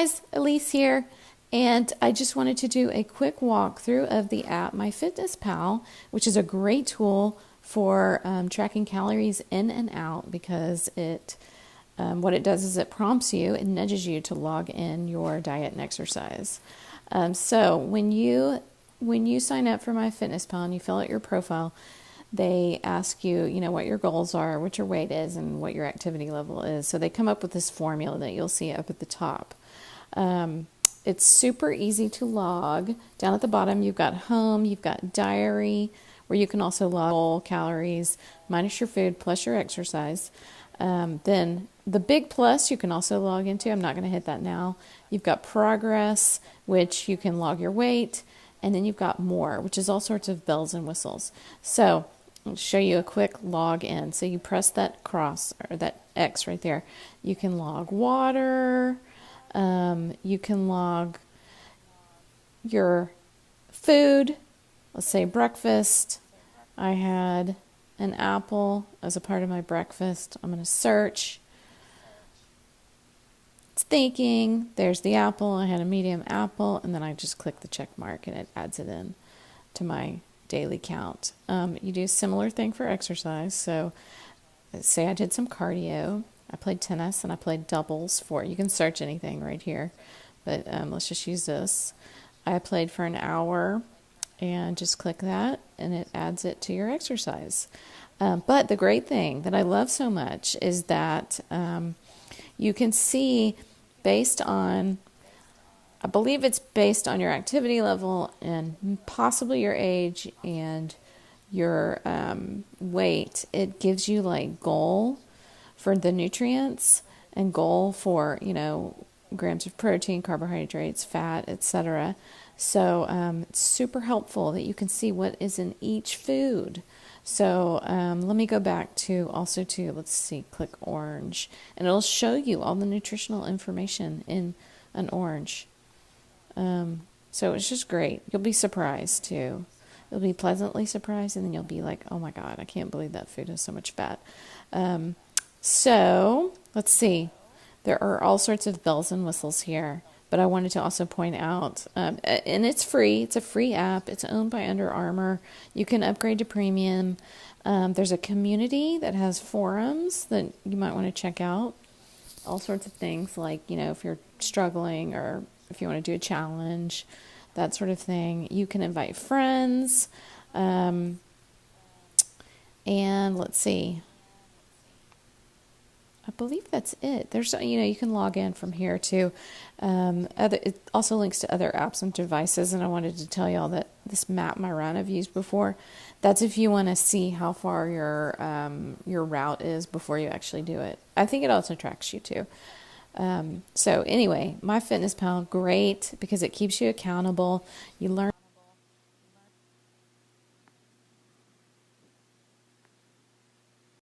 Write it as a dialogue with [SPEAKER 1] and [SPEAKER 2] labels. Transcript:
[SPEAKER 1] Guys, Elise here, and I just wanted to do a quick walkthrough of the app MyFitnessPal, which is a great tool for tracking calories in and out because what it does is it prompts you and nudges you to log in your diet and exercise. So when you sign up for MyFitnessPal and you fill out your profile, they ask you, what your goals are, what your weight is, and what your activity level is. So they come up with this formula that you'll see up at the top. It's super easy to log. Down at the bottom, you've got home, you've got diary, where you can also log all calories minus your food plus your exercise. Then the big plus you can also log into. I'm not going to hit that now. You've got progress, which you can log your weight, and then you've got more, which is all sorts of bells and whistles. So I'll show you a quick log in. So you press that cross or that X right there. You can log water. You can log your food. Let's say breakfast. I had an apple as a part of my breakfast. I'm going to search. It's thinking. There's the apple. I had a medium apple, and then I just click the check mark, and it adds it in to my daily count. You do a similar thing for exercise. So say I did some cardio. I played tennis and I played doubles you can search anything right here, but let's just use this. I played for an hour and just click that and it adds it to your exercise. But the great thing that I love so much is that you can see I believe it's based on your activity level and possibly your age and your weight. It gives you like goal for the nutrients and goal for, grams of protein, carbohydrates, fat, etc. So it's super helpful that you can see what is in each food. So let me go back let's see, click orange, and it'll show you all the nutritional information in an orange. So it's just great. You'll be surprised too. You'll be pleasantly surprised, and then you'll be like, oh my God, I can't believe that food has so much fat. So let's see. There are all sorts of bells and whistles here, but I wanted to also point out, and it's free. It's a free app. It's owned by Under Armour. You can upgrade to premium. There's a community that has forums that you might want to check out. All sorts of things like, if you're struggling or if you want to do a challenge, that sort of thing. You can invite friends. And let's see. I believe that's it. There's, you can log in from here too. It also links to other apps and devices, and I wanted to tell y'all that this Map My Run I've used before. That's if you want to see how far your route is before you actually do it. I think it also tracks you too. So anyway, MyFitnessPal, great because it keeps you accountable. You learn